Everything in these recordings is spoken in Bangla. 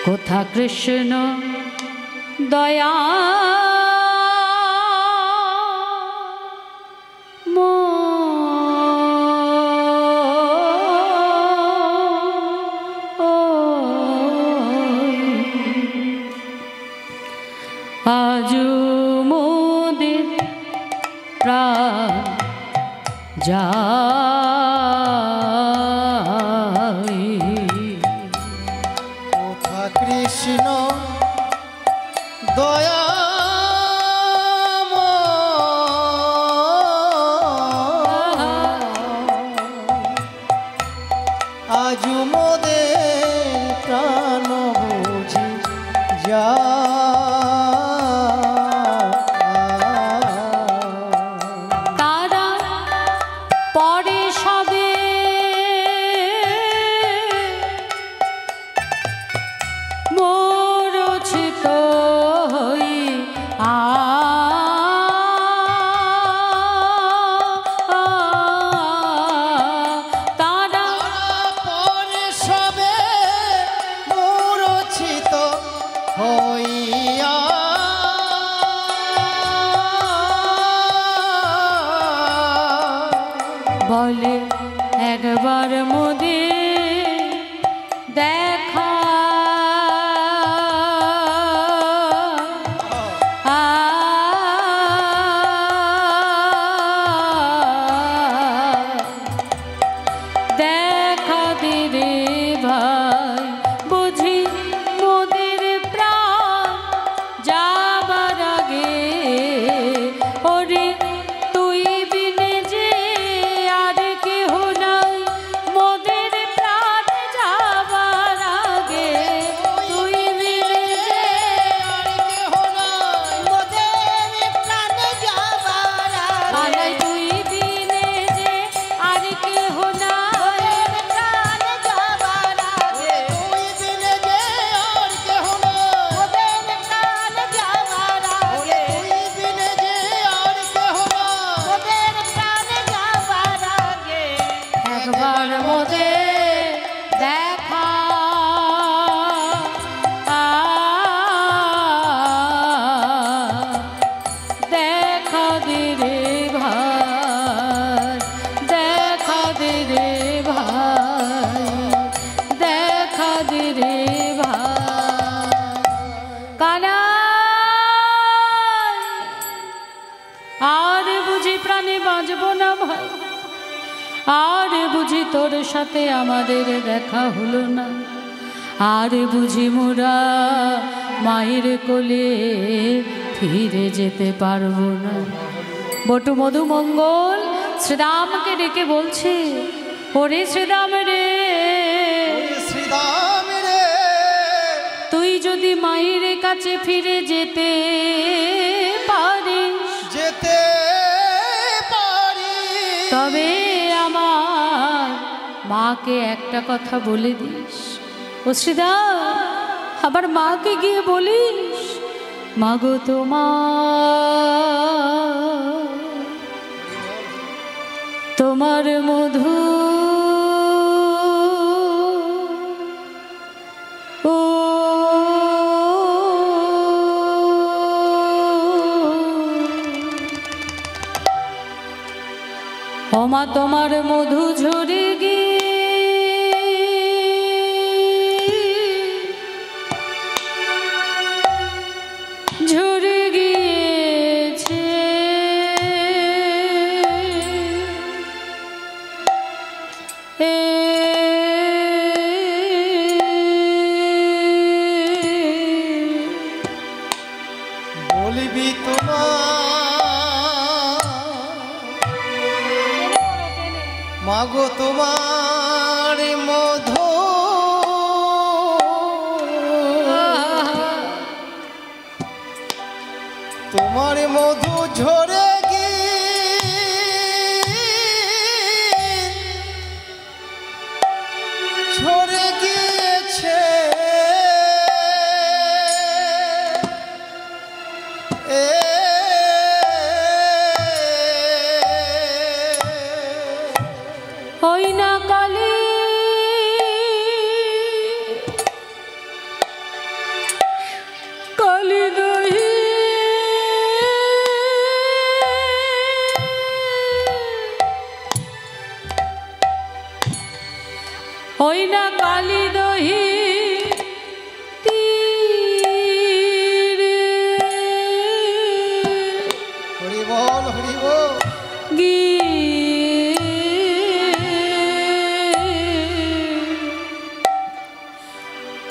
কোথা কৃষ্ণ দয়া আজু মোদের প্রাণ যায় কোথা কৃষ্ণ দয়া আজু মোদের প্রাণ বুঝি যা বলে একবার মোদের দেখা দেখা দিরে ভাই বুঝি মোদের প্রাণ যাবার আগে ওরে আর বুঝি তোর সাথে আমাদের দেখা হলো না আর বুঝি মোরা মায়ের কোলে ফিরে যেতে পারবো না। বটু মধু মঙ্গল শ্রীরামকে ডেকে বলছে, ওরে শ্রীরাম রে, শ্রীরাম রে, তুই যদি মায়ের কাছে ফিরে যেতে পারিস তবে আমার মাকে একটা কথা বলে দিস। ও শ্রীদা, আবার মাকে গিয়ে বলিস, মাগো তোমার মধু ওমা তোমার মধু ঝরে গিয়েছে বলিবি তোমার মাগো তোমার মধু তোমার মধু ঝরে গিয়েছে ওই না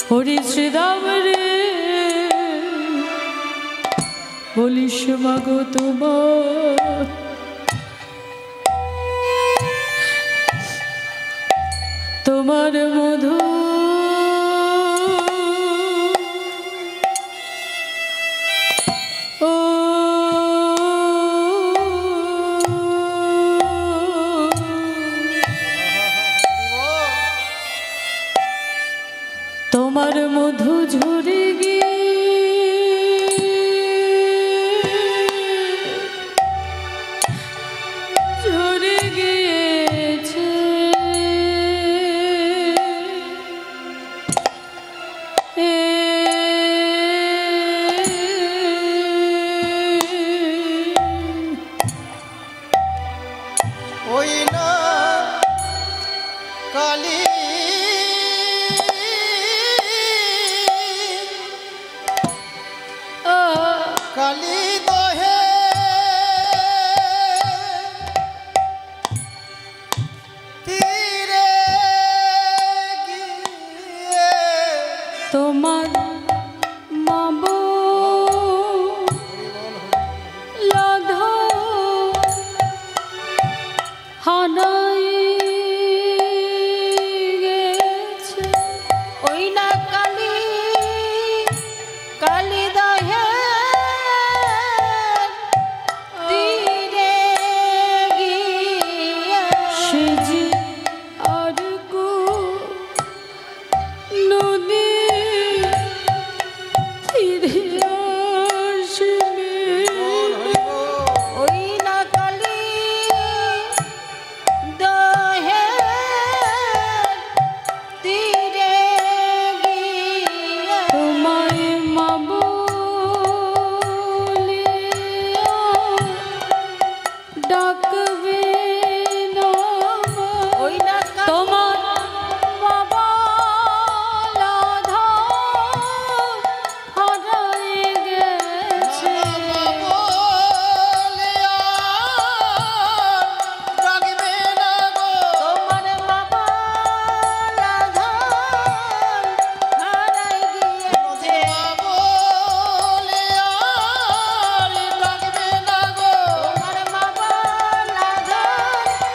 হরি শ্রীরাম রে বলিস মাগো তোমার তোমার মধু ও তোমার মধু ঝরে গিয়ে ঝরে গিয়েছে ওই না কালী কালী দহে তীরে গিয়ে তোমার মাবো লাধো হানাই গেছে ওই না কালী কালী দহে তীরে গিয়ে সে যে আর কো নদী ফিরে আসবে ওই না কালী দহে তীরে গিয়ে তোমায় মা বলিয়া ডাকবে না ওই না তোমার বাবা লাধা হারায় গেছে ডাকবে না গো তোমার বাবা রাধা হারাই গিয়েছে বলে আর ডাকবে না গো তোমার বাবা রাধা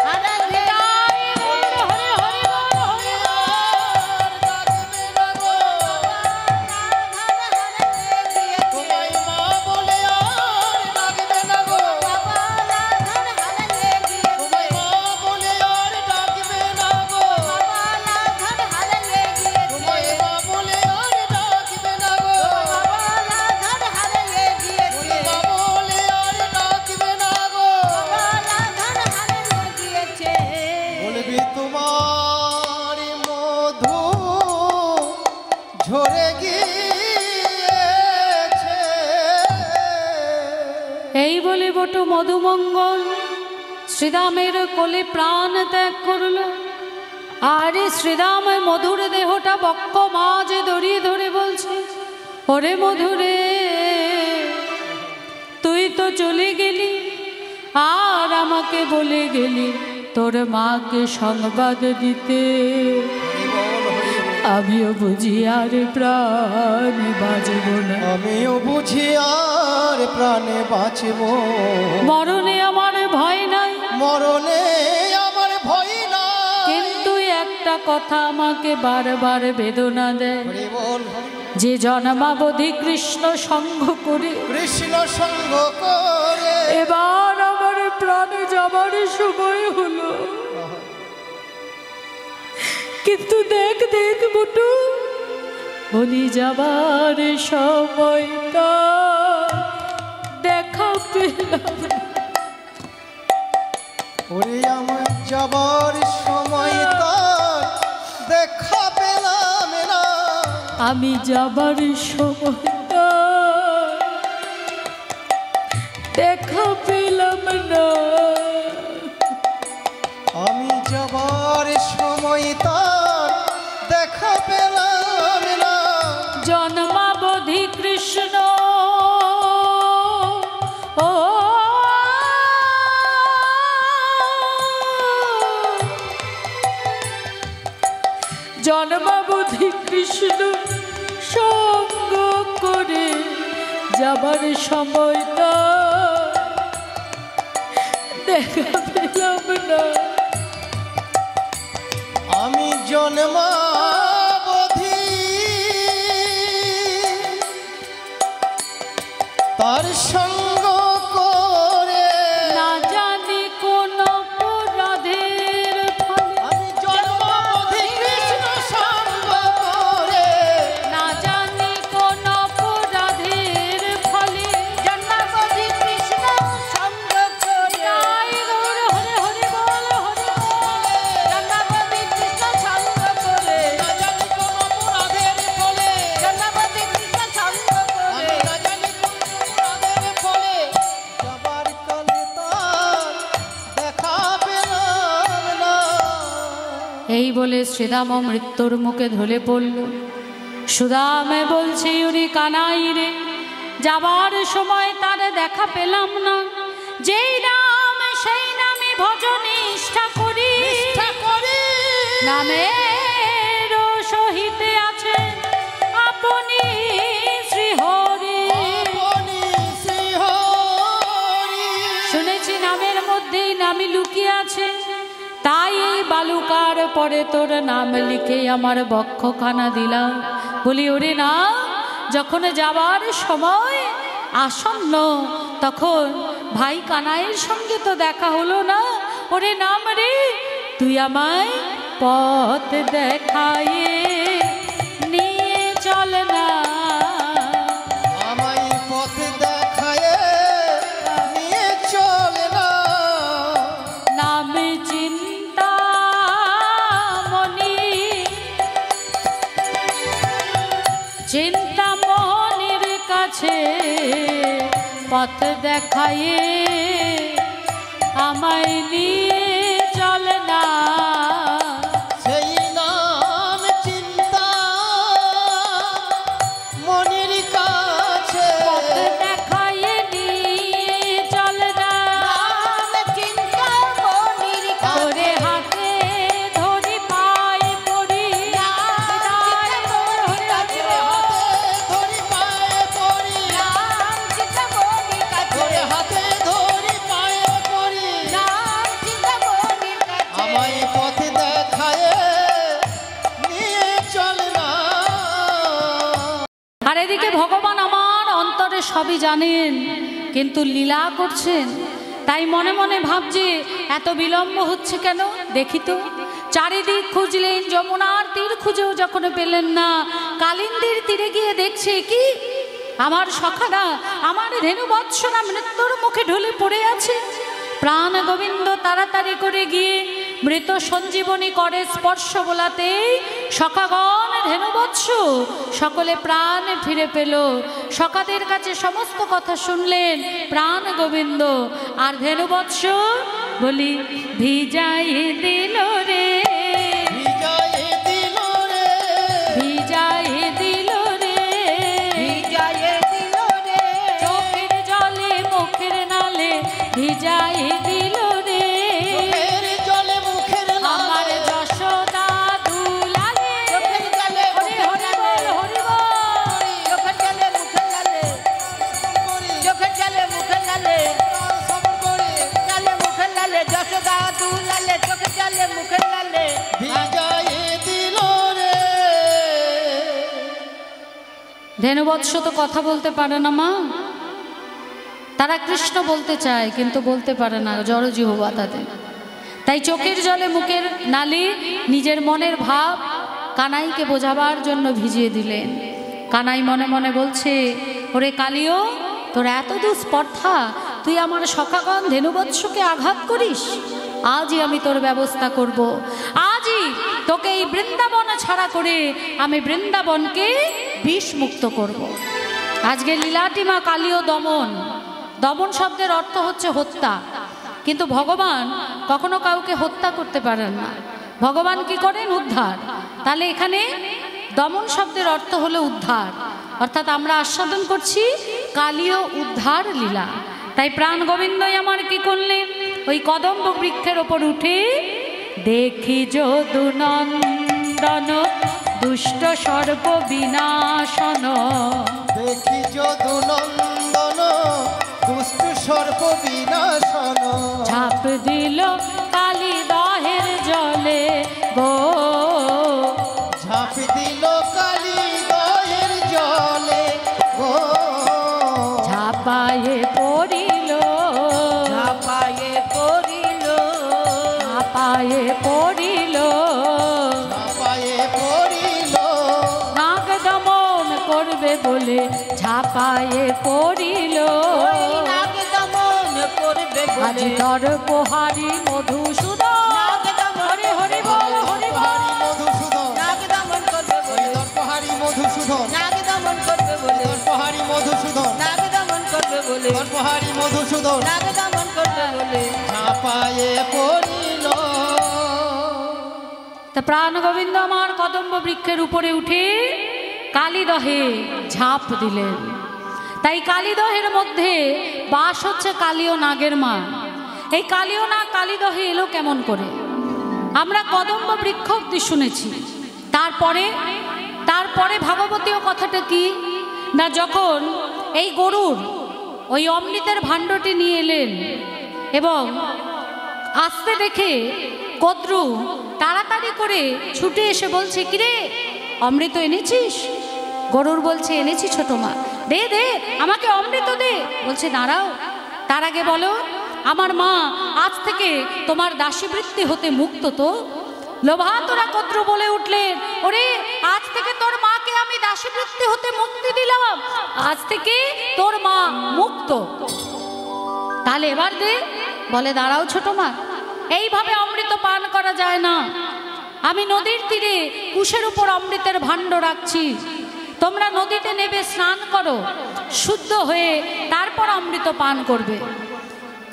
হারাই গিয়েছে হরি হরি বল হরি ডাকবে না গো তোমায় মা বলে আর ডাকবে না গো তোমায় মা বলে আর ডাকবে না গো তোমায় মা বলে আর ডাকবে না গো মা বলে আর ডাকবে না গো বলবি তোমার মধু ঝরে গিয়েছে এই বলে বটু মধুমঙ্গল শ্রীরামের কোলে প্রাণ ত্যাগ করল। আর এই শ্রীরাম মধুর দেহটা বক্ষ মাঝে দড়িয়ে ধরে বলছে, ওরে মধুরে তুই তো চলে গেলি আর আমাকে বলে গেলি তোর মাকে সংবাদ দিতে। আমিও বুঝি আর প্রাণে বাঁচব না, আমিও বুঝি আর প্রাণে বাঁচব, মরণে আমার ভয় নাই, মরণে আমার ভয় না। কিন্তু একটা কথা আমাকে বারবার বেদনা দেয়, হরি বল যে জন্মাবধি কৃষ্ণ সঙ্গ করে কৃষ্ণ সঙ্গ করে এবার আমার প্রাণে যাবার সময় হলো। কিন্তু দেখ দেখ বটু, বলি যাবার সময়টা দেখা পেলাম না। ওরে আমার যাবার সময় তার দেখা পেলাম না। আমি যাবার সময়টা দেখা পেলাম না। আমি যাবার সময় তার দেখা পেলাম না। জন্মাবধি কৃষ্ণ ও জন্মাবধি কৃষ্ণ যাবার সময়টা দেখা পেলাম না। আমি জন্মাবধি তার সঙ্গ করে না জানি কোন অপরাধের ফলে, আমি জন্মাবধি কৃষ্ণ সঙ্গ করে না জানি কোন অপরাধের ফলে, জন্মাবধি কৃষ্ণ সঙ্গ করে তাই গৌর হরে হরে বল হরে বল। জন্মাবধি কৃষ্ণ সঙ্গ করে না জানি কোন অপরাধের ফলে জন্মাবধি কৃষ্ণ সঙ্গ করে আমি না জানি কোন অপরাধের ফলে যাবার কালে তার দেখা পেলাম না। এই বলে শ্রীদাম মৃত্যুর মুখে ঢলে পড়ল। সুদামে বলছে উনি কানাই রে, যাবার সময় তার দেখা পেলাম না। যেই নাম সেই নামে ভজনিষ্ঠা করি, নিষ্ঠা করি নামের সহিতে আছে আপনি শ্রীহরি। আপনি শ্রীহরি। শুনেছি নামের মধ্যেই নামই লুকিয়ে আছে, তাই এই বালুকার পরে তোর নাম লিখে আমার বক্ষখানা দিলাম। বলি ওরে না, যখন যাবার সময় আসন্ন তখন ভাই কানাইয়ের সঙ্গে তো দেখা হলো না। ওরে নাম রে, তুই আমায় পথ দেখায়ে নিয়ে চল না। আমায় পথ দেখায় নিয়ে চলে না। নাম চিন্তা মনি, চিন্তা মনির কাছে পথ দেখায়ে আমায় নিয়ে চল না। সেই নাম চিন্তা মনির কাছে পথ দেখায়ে নিয়ে চল না। নাম চিন্তা মনির করে কাছে হাতে ধরি পায়ে পড়ি, হৃদয় মোর হরে ধরি পায়ে পড়ি নাম চিন্তা মনির কাছে ধরে হাতে ধরি পায়ে পড়ি নাম চিন্তা মনির কাছে আমায় পথ দেখায় নিয়ে চলে না। আর এদিকে ভগবান আমার অন্তরে সবই জানেন, কিন্তু লীলা করছেন। তাই মনে মনে ভাবছে এত বিলম্ব হচ্ছে কেন, দেখি তো। চারিদিক খুঁজলেন, যমুনার তীর খুঁজেও যখন পেলেন না, কালিন্দীর তীরে গিয়ে দেখছে কি আমার সখারা, আমার ধেনুবৎসরা মৃত্যুর মুখে ঢলে পড়ে আছে। প্রাণ গোবিন্দ তাড়াতাড়ি করে গিয়ে মৃত সঞ্জীবনী করে স্পর্শ বোলাতেই সখাগণ ধেনুবৎস সকলে প্রাণ ফিরে পেল। সখাদের কাছে সমস্ত কথা শুনলেন প্রাণ গোবিন্দ। আর ধেনুবৎস বলি ভিজাই দিল রে, বিজয় দিল রে ভিজাই দিল রে, বিজয় দিল রে চোখের জলে মুখের নালে ভিজাই দিল রে। চোখের জলে মুখের আমার নালে যশোদা দুলালে, চোখের জলে হরি হরি বল হরি বল। চোখের জলে মুখের লালে করি চোখের জলে মুখের লালে সব করি জলে মুখের লালে যশোদা দুলালে চোখের জলে মুখের লালে বিজয় দিল রে। ধেনুবৎস তো কথা বলতে পারে না মা, তারা কৃষ্ণ বলতে চায় কিন্তু বলতে পারে না, জড়জিহ্বা তাদের। তাই চোখের জলে মুখের নালি নিজের মনের ভাব কানাইকে বোঝাবার জন্য ভিজিয়ে দিলেন। কানাই মনে মনে বলছে, ওরে কালিও, তোর এত দুস্পর্ধা, তুই আমার সখাগণ ধেনুবৎসকে আঘাত করিস। আজই আমি তোর ব্যবস্থা করব। আজই তোকে এই বৃন্দাবন ছাড়া করে আমি বৃন্দাবনকে বিষ মুক্ত করব। আজকে লীলাটি মা কালীয় দমন। দমন শব্দের অর্থ হচ্ছে হত্যা, কিন্তু ভগবান কখনো কাউকে হত্যা করতে পারেন না। ভগবান কি করেন? উদ্ধার। তাহলে এখানে দমন শব্দের অর্থ হলো উদ্ধার, অর্থাৎ আমরা আস্বাদন করছি কালীয় উদ্ধার লীলা। তাই প্রাণ গোবিন্দই আমার কি করলেন? ওই কদম্ব বৃক্ষের ওপর উঠে দেখি যদুনন্দন দুষ্ট সর্প বিনাশন। দেখি যদুনন্দন দুষ্ট সর্প বিনাশন। ঝাঁপ দিল কালী দহের জলে গো, ঝাঁপ দিল কালী দহের জলে গো। ঝাঁপায়ে পড়িল, ঝাঁপায়ে পড়িল, ঝাঁপায়ে পড়িল, ঝাঁপায়ে পড়িল। নাগ দমন করবে বলে ঝাঁপায়ে পড়িল। ওই নাগ দমন করবে আজ বলে তর পোহারি মধুসূদন। নাগ দমন হরি হরি বল, হরি বল। মধুসূদন নাগ দমন করবে বলে দর্পহারি মধুসূদন নাগ দমন করবে বলে দর্পহারি মধুসূদন নাগ দমন করবে বলে দর্পহারি মধুসূদন নাগ দমন করবে বলে ঝাঁপায়ে পড়িল। তা প্রাণ গোবিন্দ আমার কদম্ব বৃক্ষের উপরে উঠে কালীদহে ঝাঁপ দিলেন। তাই কালীদহের মধ্যে বাস হচ্ছে কালী ও নাগের মা। এই কালী ও নাগ কালীদহে এলো কেমন করে? আমরা কদম্ব বৃক্ষ অব্দি শুনেছি। তারপরে ভাগবতীয় কথাটা কি না, যখন এই গরুর ওই অমৃতের ভাণ্ডটি নিয়ে এলেন এবং আসতে দেখে কদ্রু তাড়াতাড়ি করে ছুটে এসে বলছে, কিরে অমৃত এনেছিস? গরুর বলছে, এনেছি ছোট মা। দে দে আমাকে অমৃত দে। বলছে, দাঁড়াও, তার আগে বলো আমার মা আজ থেকে তোমার দাসীবৃত্তি হতে মুক্ত তো? লোভাতুরা কদ্রু বলে উঠলেন, ওরে আজ থেকে তোর মাকে আমি দাসীবৃত্তি হতে মুক্তি দিলাম, আজ থেকে তোর মা মুক্ত। তাহলে এবার দে। বলে, দাঁড়াও ছোট মা, এইভাবে অমৃত পান করা যায় না। আমি নদীর তীরে কুশের উপর অমৃতের ভাণ্ড রাখছি, তোমরা নদীতে নেবে স্নান করো, শুদ্ধ হয়ে তারপর অমৃত পান করবে।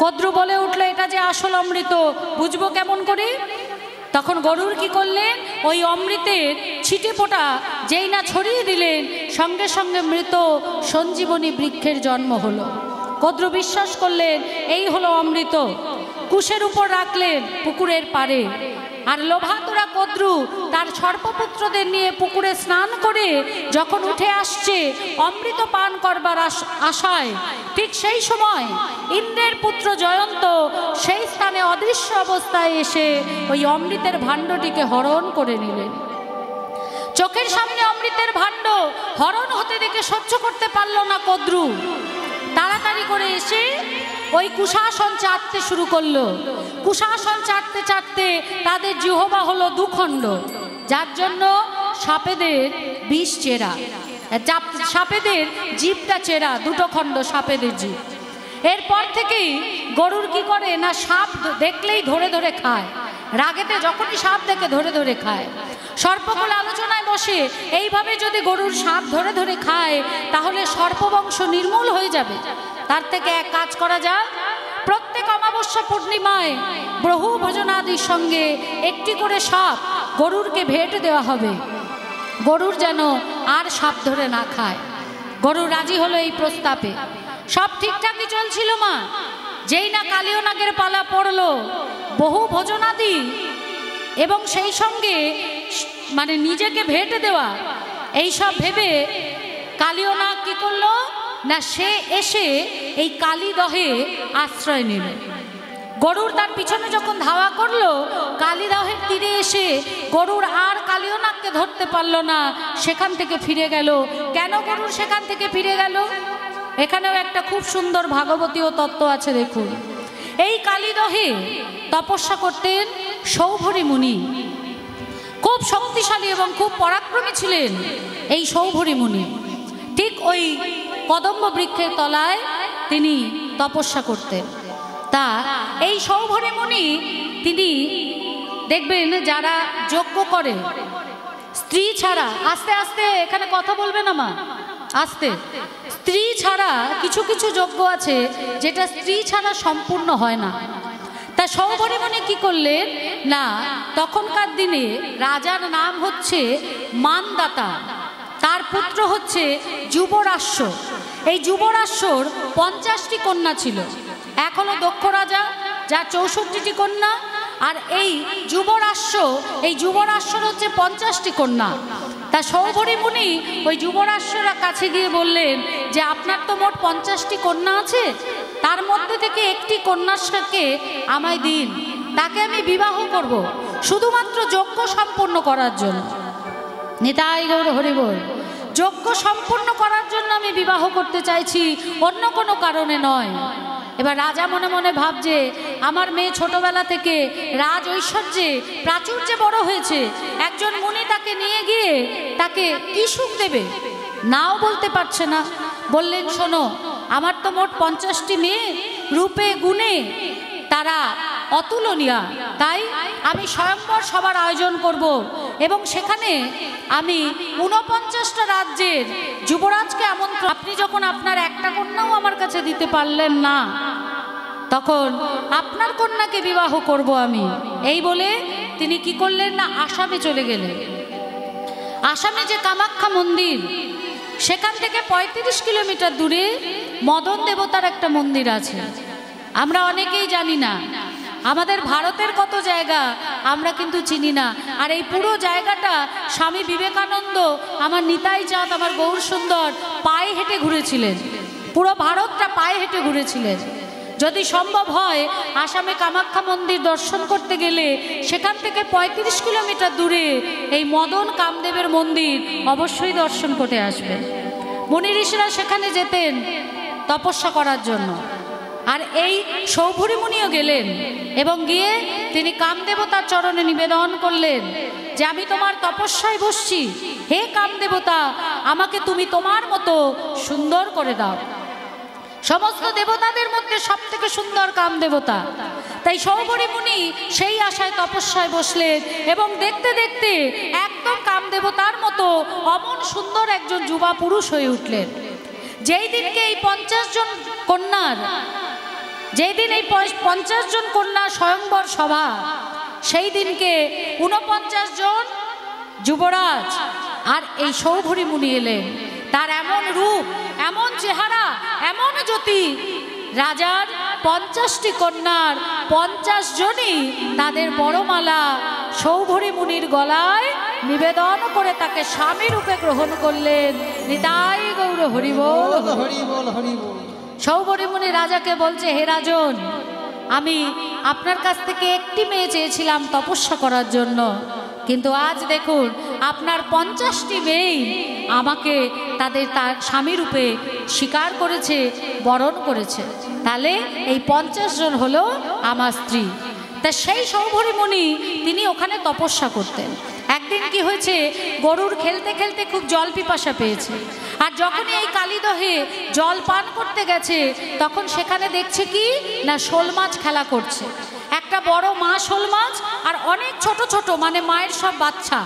কদ্রু বলে উঠলো, এটা যে আসল অমৃত বুঝবো কেমন করে? তখন গরুর কি করলেন, ওই অমৃতের ছিটে ফোঁটা যেই না ছড়িয়ে দিলেন, সঙ্গে সঙ্গে মৃত সঞ্জীবনী বৃক্ষের জন্ম হলো। কদ্রু বিশ্বাস করলেন এই হলো অমৃত। কুশের উপর রাখলেন পুকুরের পাড়ে। আর লোভাতুরা কদ্রু তার সর্পপুত্রদের নিয়ে পুকুরে স্নান করে যখন উঠে আসছে অমৃত পান করবার আশায়, ঠিক সেই সময় ইন্দ্রের পুত্র জয়ন্ত সেই স্থানে অদৃশ্য অবস্থায় এসে ওই অমৃতের ভাণ্ডটিকে হরণ করে নিলেন। চোখের সামনে অমৃতের ভাণ্ড হরণ হতে দেখে সহ্য করতে পারল না কদ্রু। তাড়াতাড়ি করে এসে ওই কুশাসন চাটতে শুরু করলো। কুশাসন চাটতে চাটতে তাদের জিহ্বা হলো দুখণ্ড, যার জন্য সাপেদের বিষ চেরা, সাপেদের জিভটা চেরা, দুটো খণ্ড সাপেদের জিভ। এরপর থেকেই গরুর কি করে না, সাপ দেখলেই ধরে ধরে খায়। রাগেতে যখনই সাপ দেখে ধরে ধরে খায়। সর্পকুল আলোচনায় বসে এইভাবে যদি গরুর সাপ ধরে ধরে খায় তাহলে সর্পবংশ নির্মূল হয়ে যাবে। তার থেকে এক কাজ করা যায়, প্রত্যেক অমাবস্যা পূর্ণিমায় বহু ভোজনাদির সঙ্গে একটি করে সাপ গরুরকে ভেট দেওয়া হবে, গরুর যেন আর সাপ ধরে না খায়। গরু রাজি হলো এই প্রস্তাবে। সব ঠিকঠাকই চলছিল মা, যেই না কালীয় নাগের পালা পড়লো, বহু ভোজনাদি এবং সেই সঙ্গে মানে নিজেকে ভেট দেওয়া, এইসব ভেবে কালীয় নাগ কি করলো না, সে এসে এই কালীদহে আশ্রয় নিল। গরুর তার পিছনে যখন ধাওয়া করলো, কালীদহের তীরে এসে গরুর আর কালীয় নাগকে ধরতে পারল না, সেখান থেকে ফিরে গেল। কেন গরুর সেখান থেকে ফিরে গেল? এখানেও একটা খুব সুন্দর ভাগবতীয় তত্ত্ব আছে, দেখুন। এই কালীদহে তপস্যা করতেন সৌভরী মুনি। খুব শক্তিশালী এবং খুব পরাক্রমী ছিলেন এই সৌভরী মুনি। ঠিক ওই কদম্ব বৃক্ষের তলায় তিনি তপস্যা করতেন। তা এই সৌভরী মুনি তিনি দেখবেন যারা যজ্ঞ করে স্ত্রী ছাড়া, আস্তে আস্তে এখানে কথা বলবে না মা, আস্তে, স্ত্রী ছাড়া কিছু কিছু যজ্ঞ আছে যেটা স্ত্রী ছাড়া সম্পূর্ণ হয় না। তা সৌভরী মুনি কি করলেন না, তখনকার দিনে রাজার নাম হচ্ছে মানদাতা, তার পুত্র হচ্ছে যুবরাশ্য। এই যুবরাশ্যর 50টি কন্যা ছিল। এক হলো দক্ষ রাজা, যার 64টি কন্যা, আর এই যুবরাশ্যর হচ্ছে 50টি কন্যা। তা সৌভরী মুনি ওই যুবরাজের কাছে গিয়ে বললেন যে আপনার তো মোট 50টি কন্যা আছে, তার মধ্যে থেকে একটি কন্যাকে আমায় দিন, তাকে আমি বিবাহ করব শুধুমাত্র যজ্ঞ সম্পূর্ণ করার জন্য। নিতাই গৌর হরি বল। যজ্ঞ সম্পূর্ণ করার জন্য আমি বিবাহ করতে চাইছি, অন্য কোনো কারণে নয়। এবার রাজা মনে মনে ভাবছে আমার মেয়ে ছোটবেলা থেকে রাজ ঐশ্বর্যে প্রাচুর্যে বড় হয়েছে, একজন মুনি তাকে নিয়ে গিয়ে তাকে কি সুখ দেবে, নাও বলতে পারছে না। বললেন শোনো, আমার তো মোট 50টি মেয়ে, রূপে গুণে তারা অতুলনীয়, তাই আমি স্বয়ংবর সবার আয়োজন করব এবং সেখানে আমি 49টা রাজ্যের যুবরাজকে আমন্ত্রণ। আপনি যখন আপনার একটা কন্যাও আমার কাছে দিতে পারলেন না, তখন আপনার কন্যাকে বিবাহ করব আমি। এই বলে তিনি কি করলেন না, আসামে চলে গেলেন। আসামে যে কামাখ্যা মন্দির, সেখান থেকে 35 কিলোমিটার দূরে মদন দেবতার একটা মন্দির আছে। আমরা অনেকেই জানি না, আমাদের ভারতের কত জায়গা আমরা কিন্তু চিনি না। আর এই পুরো জায়গাটা স্বামী বিবেকানন্দ, আমার নিতাই চাঁদ, আমার গৌর সুন্দর পায়ে হেঁটে ঘুরেছিলেন, পুরো ভারতটা পায়ে হেঁটে ঘুরেছিলেন। যদি সম্ভব হয় আসামে কামাখ্যা মন্দির দর্শন করতে গেলে সেখান থেকে 35 কিলোমিটার দূরে এই মদন কামদেবের মন্দির অবশ্যই দর্শন করতে আসবে। মুনি ঋষিরা সেখানে যেতেন তপস্যা করার জন্য। আর এই সৌভরী মুনিও গেলেন এবং গিয়ে তিনি কামদেবতার চরণে নিবেদন করলেন যে আমি তোমার তপস্যায় বসছি, হে কামদেবতা, আমাকে তুমি তোমার মতো সুন্দর করে দাও। সমস্ত দেবতাদের মধ্যে সব থেকে সুন্দর কামদেবতা। তাই সৌভরী মুনি সেই আশায় তপস্যায় বসলেন এবং দেখতে দেখতে একদম কামদেবতার মতো অমন সুন্দর একজন যুবা পুরুষ হয়ে উঠলেন। যেই দিনকে এই 50 জন কন্যার, যেই দিন এই 50 জন কন্যা স্বয়ংবর সভা, সেই দিনকে 49 জন যুবরাজ আর এই সৌভরী মুনি এলেন। তার এমন রূপ, এমন চেহারা, এমন জ্যোতি, রাজার 50টি কন্যার 50 জনই তাদের বড়মালা সৌভরী মুনির গলায় নিবেদন করে তাকে স্বামী রূপে গ্রহণ করলেন। নিতাই গৌর হরি বল, হরি বল, হরি বল। সৌভরী মুনি রাজাকে বলছে, হে রাজন, আমি আপনার কাছ থেকে একটি মেয়ে চেয়েছিলাম তপস্যা করার জন্য, কিন্তু আজ দেখুন আপনার 50টি মেয়ে আমাকে তাদের তার স্বামী রূপে স্বীকার করেছে, বরণ করেছে। তাহলে এই 50 জন হলো আমার স্ত্রী। তা সেই সৌভরী মুনি তিনি ওখানে তপস্যা করতেন। একদিন কি হয়েছে, গরুর খেলতে খেলতে খুব জল পিপাসা পেয়েছে, আর যখনই এই কালীদহে জল পান করতে গেছে তখন সেখানে দেখছে কি না, শোল মাছ খেলা করছে। একটা বড় মা শোল মাছ আর অনেক ছোট ছোট, মানে মায়ের সব বাচ্চা।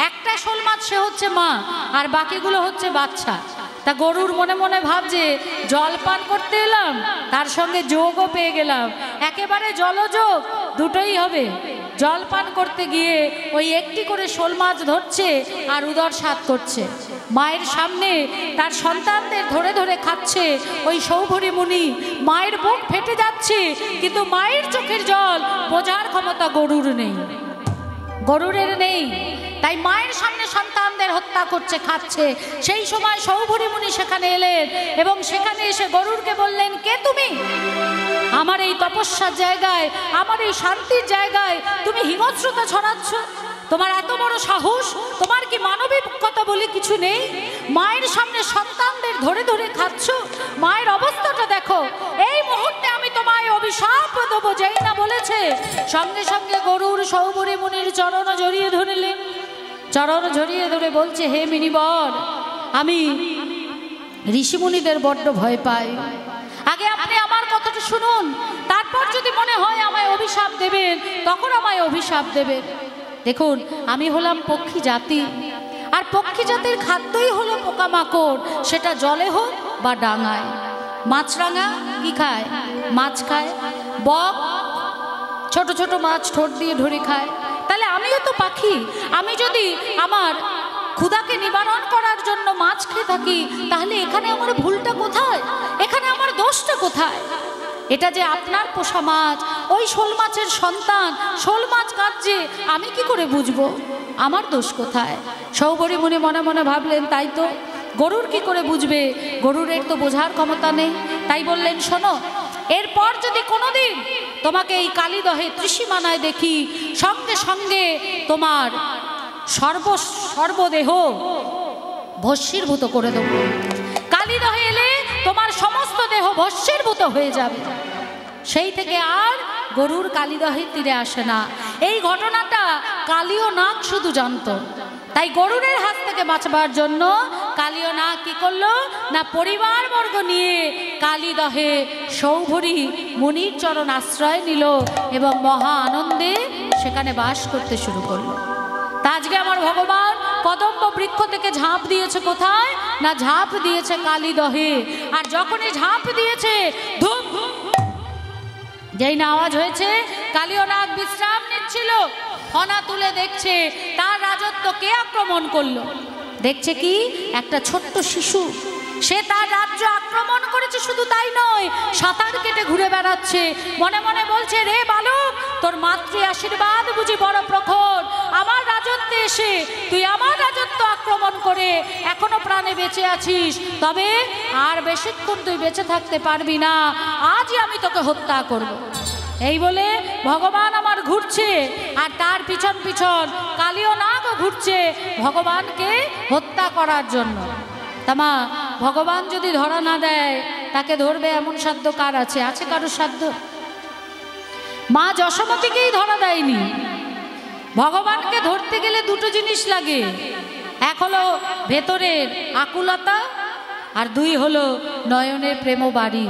একটা শোল মাছ সে হচ্ছে মা আর বাকিগুলো হচ্ছে বাচ্চা। তা গরুর মনে মনে ভাবছে জল পান করতে এলাম, তার সঙ্গে যোগও পেয়ে গেলাম, একেবারে জলযোগ দুটোই হবে। জল পান করতে গিয়ে ওই একটি করে শোল মাছ ধরছে আর উদর সাত করছে। মায়ের সামনে তার সন্তানদের ধরে ধরে খাচ্ছে ওই সৌভরী মুনি। মায়ের বুক ফেটে যাচ্ছে, কিন্তু মায়ের চোখের জল বোঝার ক্ষমতা গরুর নেই, গরুরের নেই। তাই মায়ের সামনে সন্তানদের হত্যা করছে, খাচ্ছে। সেই সময় সৌভরী মুনি সেখানে এলেন এবং সেখানে এসে গরুরকে বললেন, কে তুমি? আমার এই তপস্যার জায়গায়, আমার এই শান্তির জায়গায় তুমি হিংস্রতা ছড়াচ্ছ? তোমার এত বড় সাহস, তোমার কি মানবিকতা বলে কিছু নেই? মায়ের সামনে সন্তানদের ধরে ধরে খাচ্ছ, মায়ের অবস্থাটা দেখো। এই মুহূর্তে আমি তোমায় অভিশাপ দেবো। যেই না বলেছে, সঙ্গে সঙ্গে গরুর সৌভরী মুনির চরণ জড়িয়ে ধরলেন। চরণ জড়িয়ে ধরে বলছে, হে মিনিবর, আমি ঋষিমুনিদের বড্ড ভয় পাই। আগে আপনি আমার কথাটা শুনুন, তারপর যদি মনে হয় আমায় অভিশাপ দেবেন তখন আমায় অভিশাপ দেবেন। দেখুন, আমি হলাম পক্ষী জাতি, আর পক্ষী জাতির খাদ্যই হলো পোকামাকড়, সেটা জলে হোক বা ডাঙায়। মাছরাঙা কি খায়? মাছ খায়। বক ছোট ছোট মাছ ঠোঁট দিয়ে ধরে খায়। তাহলে আমিও তো পাখি। আমি যদি আমার ক্ষুধাকে নিবারণ করার জন্য মাছ খেয়ে থাকি, তাহলে এখানে আমার ভুলটা কোথায়? এখানে আমার দোষটা কোথায়? এটা যে আপনার পোষা মাছ, ওই শোল মাছের সন্তান, শোল মাছ কাঁদছে, আমি কি করে বুঝবো? আমার দোষ কোথায়? সৌভরী মুনি মনে মনে ভাবলেন, তাই তো, গরুর কি করে বুঝবে? গরুর এর তো বোঝার ক্ষমতা নেই। তাই বললেন, শোনো, এরপর যদি কোনোদিন তোমাকে এই কালীদহে ত্রিসীমানায় দেখি, সঙ্গে সঙ্গে তোমার সর্বদেহ ভস্মীভূত করে দেব। কালীদহে এলে তোমার সমস্ত দেহ ভস্মীভূত হয়ে যাবে। সেই থেকে আর গরুর কালীদহে তীরে আসে না। এই ঘটনাটা কালীয় নাগ শুধু জানত। তাই গরুরের হাত থেকে বাঁচবার জন্য কালীয় নাগ কি করলো না, পরিবারবর্গ নিয়ে কালীদহে সৌভরী মুনির চরণ আশ্রয় নিল এবং মহা আনন্দে সেখানে বাস করতে শুরু করলো। তা আজকে আমার ভগবান কদম্ব বৃক্ষ থেকে ঝাঁপ দিয়েছে কোথায় না, ঝাঁপ দিয়েছে কালীদহে। আর যখনই ঝাঁপ দিয়েছে, ধুম যেই না আওয়াজ হয়েছে, কালীয় নাগ বিশ্রাম নিচ্ছিল, ফনা তুলে দেখছে তার রাজত্ব কে আক্রমণ করলো। দেখছে কি, একটা ছোট্ট শিশু, সে তার রাজ্য আক্রমণ করেছে। শুধু তাই নয়, সাঁতার কেটে ঘুরে বেড়াচ্ছে। মনে মনে বলছে, রে বালক, তোর মাতৃ আশীর্বাদ বুঝি বড় প্রখর। আমার রাজত্বে এসে তুই আমার রাজত্ব আক্রমণ করে এখনো প্রাণে বেঁচে আছিস, তবে আর বেশিক্ষণ তুই বেঁচে থাকতে পারবি না। আজই আমি তোকে হত্যা করব। এই বলে ভগবান আমার ঘুরছে, আর তার পিছন পিছন কালীয় নাগও ঘুরছে ভগবানকে হত্যা করার জন্য। তামা ভগবান যদি ধরা না দেয়, তাকে ধরবে এমন সাধ্য কার আছে? আছে কারোর সাধ্য? মা যশোমতীকেই ধরা দেয়নি। ভগবানকে ধরতে গেলে দুটো জিনিস লাগে, এক হলো ভেতরের আকুলতা, আর দুই হলো নয়নের প্রেম বাড়ি।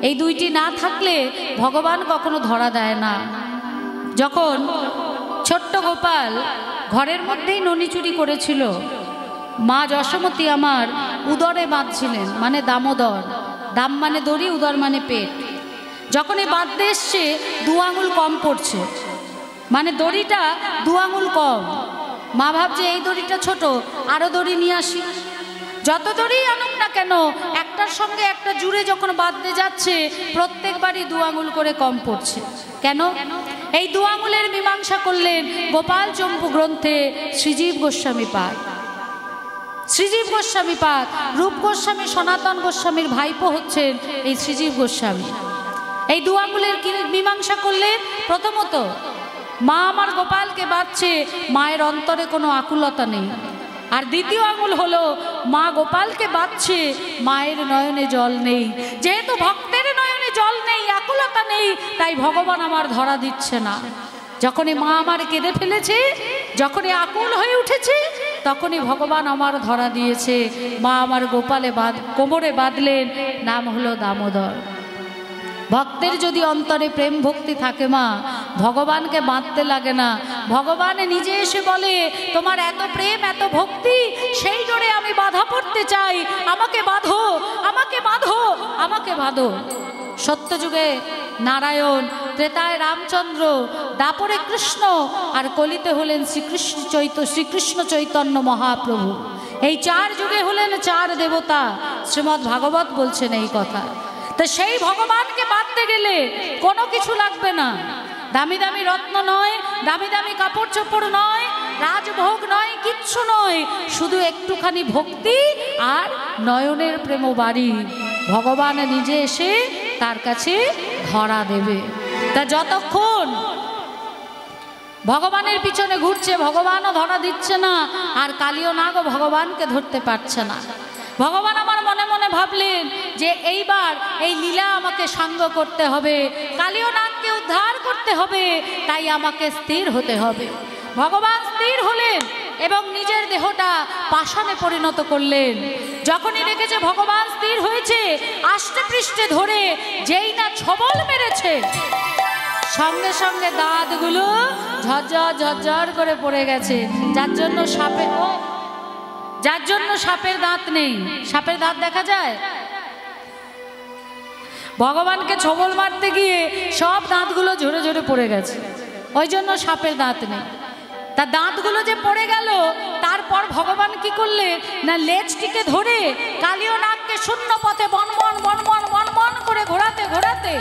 এই দুইটি না থাকলে ভগবান কখনো ধরা দেয় না। যখন ছোট্ট গোপাল ঘরের মধ্যেই ননি চুরি করেছিল, মা যশোমতী আমার উদরে বাঁধছিলেন, মানে দামোদর, দাম মানে দড়ি, উদর মানে পেট। যখন এই বাঁধতে এসছে, 2 আঙুল কম পড়ছে, মানে দড়িটা 2 আঙুল কম। মা ভাবছে এই দড়িটা ছোট, আরো দড়ি নিয়ে আসি। যত দড়ি আনুক না কেন, একটার সঙ্গে একটা জুড়ে যখন বাঁধতে যাচ্ছে, প্রত্যেকবারই 2 আঙুল করে কম পড়ছে। কেন? এই 2 আঙুলের মীমাংসা করলেন গোপাল চম্পু গ্রন্থে শ্রীজীব গোস্বামী পাদ। শ্রীজীব গোস্বামী পাদ, রূপ গোস্বামী সনাতন গোস্বামীর ভাইপো হচ্ছেন এই শ্রীজীব গোস্বামী। এই 2 আঙুলের মীমাংসা করলেন। প্রথমত, মা আমার গোপালকে বাঁধছে, মায়ের অন্তরে কোনো আকুলতা নেই। আর দ্বিতীয় আঙুল হলো, মা গোপালকে বাঁধছে, মায়ের নয়নে জল নেই। যেহেতু ভক্তের নয়নে জল নেই, আকুলতা নেই, তাই ভগবান আমার ধরা দিচ্ছে না। যখনই মা আমার কেঁদে ফেলেছে, যখনই আকুল হয়ে উঠেছে, তখনই ভগবান আমার ধরা দিয়েছে। মা আমার গোপালে কোমরে বাঁধলেন, নাম হলো দামোদর। ভক্তের যদি অন্তরে প্রেম ভক্তি থাকে, মা ভগবানকে বাঁধতে লাগে না। ভগবান নিজে এসে বলে, তোমার এত প্রেম, এত ভক্তি, সেই জোরে আমি বাধা পড়তে চাই, আমাকে বাঁধো, আমাকে বাঁধো, আমাকে বাঁধো। সত্যযুগে নারায়ণ, ত্রেতায় রামচন্দ্র, দাপরে কৃষ্ণ, আর কলিতে হলেন শ্রীকৃষ্ণ চৈতন্য মহাপ্রভু। এই 4 যুগে হলেন 4 দেবতা। শ্রীমদ্ ভাগবত বলছেন এই কথা। তো সেই ভগবানকে বাঁধতে গেলে কোনো কিছু লাগবে না। দামি দামি রত্ন নয়, দামি দামি কাপড় চোপড় নয়, রাজভোগ নয়, কিচ্ছু নয়, শুধু একটুখানি ভক্তি আর নয়নের প্রেম বাড়ি। ভগবান নিজে এসে তার কাছে ধরা দেবে। তা যতক্ষণ ভগবানের পিছনে ঘুরছে, ভগবানও ধরা দিচ্ছে না, আর কালীয় নাগও ভগবানকে ধরতে পারছে না। ভগবান আমার মনে মনে ভাবলেন যে এইবার এই লীলা আমাকে সাঙ্গ করতে হবে, কালীয় নাগকে উদ্ধার করতে হবে, তাই আমাকে স্থির হতে হবে। ভগবান স্থির হলেন এবং নিজের দেহটা পাষাণে পরিণত করলেন। যখনই দেখেছে ভগবান স্থির হয়েছে, আষ্টে পৃষ্ঠে ধরে যেই না ছবল মেরেছে, সঙ্গে সঙ্গে দাঁতগুলো ঝরঝর ঝরঝর করে পড়ে গেছে। যার জন্য সাপের দাঁত নেই। সাপের দাঁত দেখা যায়? ভগবানকে ছবল মারতে গিয়ে সব দাঁতগুলো ঝরে ঝরে পড়ে গেছে, ওই জন্য সাপের দাঁত নেই। তা দাঁতগুলো যে পড়ে গেল, তারপর ভগবান কি করলে না, লেজটিকে ধরে কালীয় নাগকে শূন্য পথে বনবন বনবন বনবন করে ঘোরাতে ঘোরাতে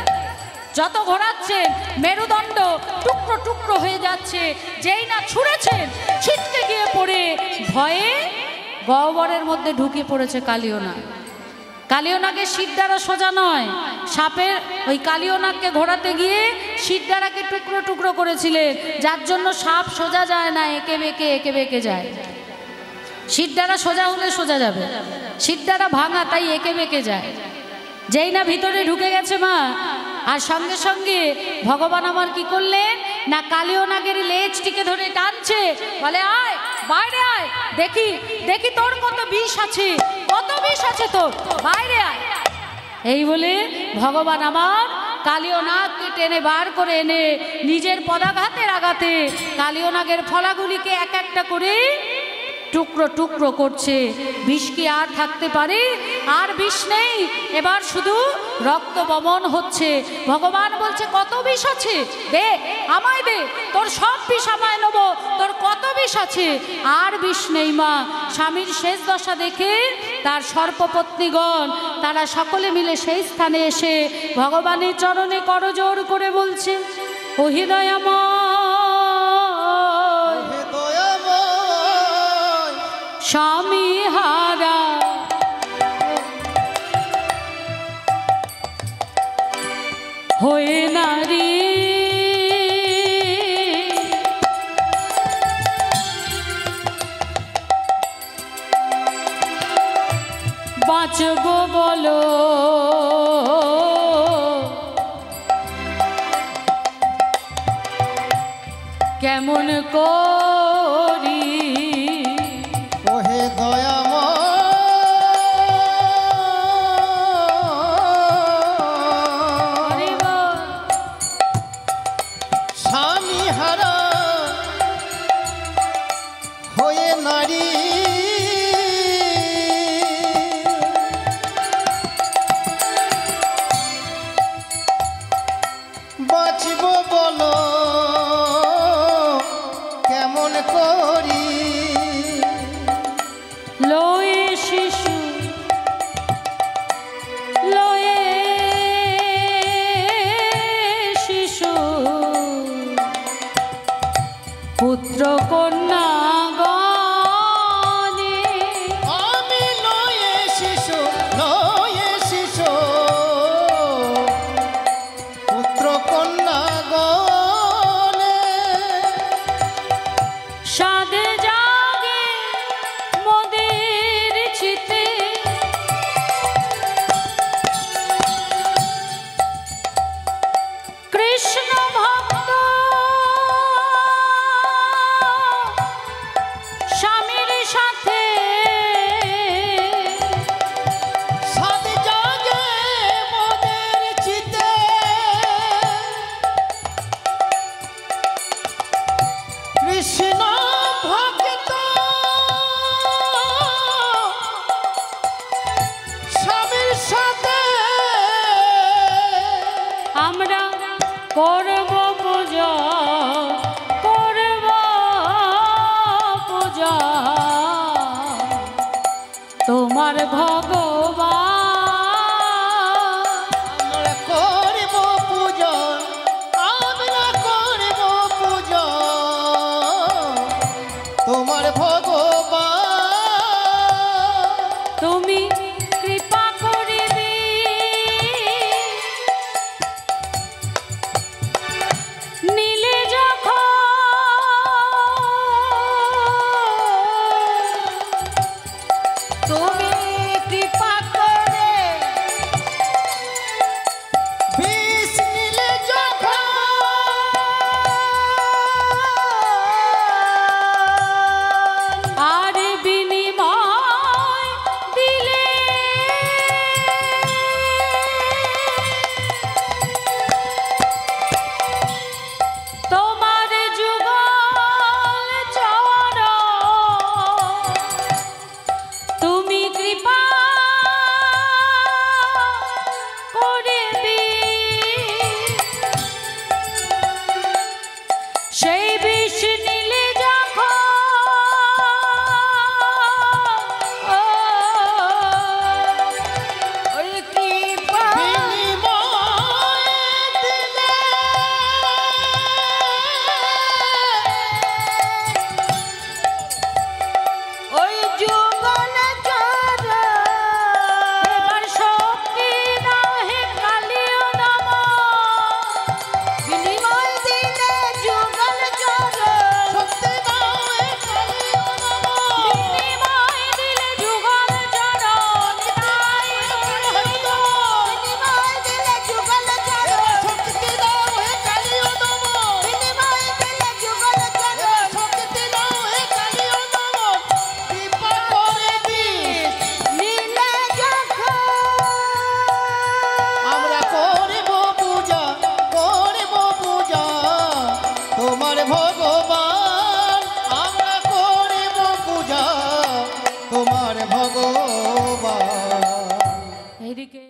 যত ঘোরাচ্ছেন মেরুদণ্ড টুকরো টুকরো হয়ে যাচ্ছে। যেই না ছুঁড়েছেন ছিটকে গিয়ে পড়ে ভয়ে গহ্বরের মধ্যে ঢুকে পড়েছে কালিয়নাগ। কালিয়নাগের শিরদাঁড়া সোজা নয়, সাপের ওই কালিয়নাগকে ঘোরাতে গিয়ে শিরদাঁড়াকে টুকরো টুকরো করেছিলেন, যার জন্য সাপ সোজা যায় না, এঁকে বেঁকে যায়। শিরদাঁড়া সোজা হলে সোজা যাবে, শিরদাঁড়া ভাঙা, তাই এঁকে বেঁকে যায়। যেই না ভিতরে ঢুকে গেছে মা, আর সঙ্গে সঙ্গে ভগবান আমার কি করলেন না কালিয়নাগের লেজটিকে ধরে টানছে, বলে আয় বাইরে আয়, দেখি দেখি তোর কত বিষ আছে, কত বিষ আছে তোর, বাইরে আয়। এই বলে ভগবান আমার কালিয়নাগকে টেনে বার করে এনে নিজের পদাঘাতের আঘাতে কালিয়নাগের ফলাগুলিকে এক একটা করে টুকরো টুকরো করছে। বিষ কি আর থাকতে পারে? আর বিষ নেই, এবার শুধু রক্ত বমন হচ্ছে। ভগবান বলছে কত বিষ আছে, দে আমায় দে, তোর সব বিষ আমায় নেব, তোর কত বিষ আছে। আর বিষ নেই মা। স্বামীর শেষ দশা দেখে তার সর্পপত্নীগণ তারা সকলে মিলে সেই স্থানে এসে ভগবানের চরণে করজোড় করে বলছে, ও হৃদয়ময় স্বামী হারা হয়ে নারী, বাঁচব বলো কেমন করি, ওহে দয়াময় স্বামী হারা হয়ে নারী, বাঁচব বলো কেমন করি, লয়ে শিশু লয়ে শিশু পুত্র কন্যা গণে, আমি লয়ে শিশু পুত্র কন্যা গণে, সাধে জাগে মোদের চিতে, কৃষ্ণ ভক্ত স্বামীর সাথে, সাধ জাগে মোদের চিতে, কৃষ্ণ ভক্ত স্বামীর সাথে, আমরা করব পূজা, করব পূজা তোমার ভগবান, আমরা করব পূজা, আমরা করব পূজা তোমার ভগবান, তুমি কৃপা করিবে নীলে যখন, তুমি কৃপা করে বিষ নিলে যখন, আর বিনিময় দিলে ভগবান আমরা করিব পূজা তোমার ভগবান। এইদিকে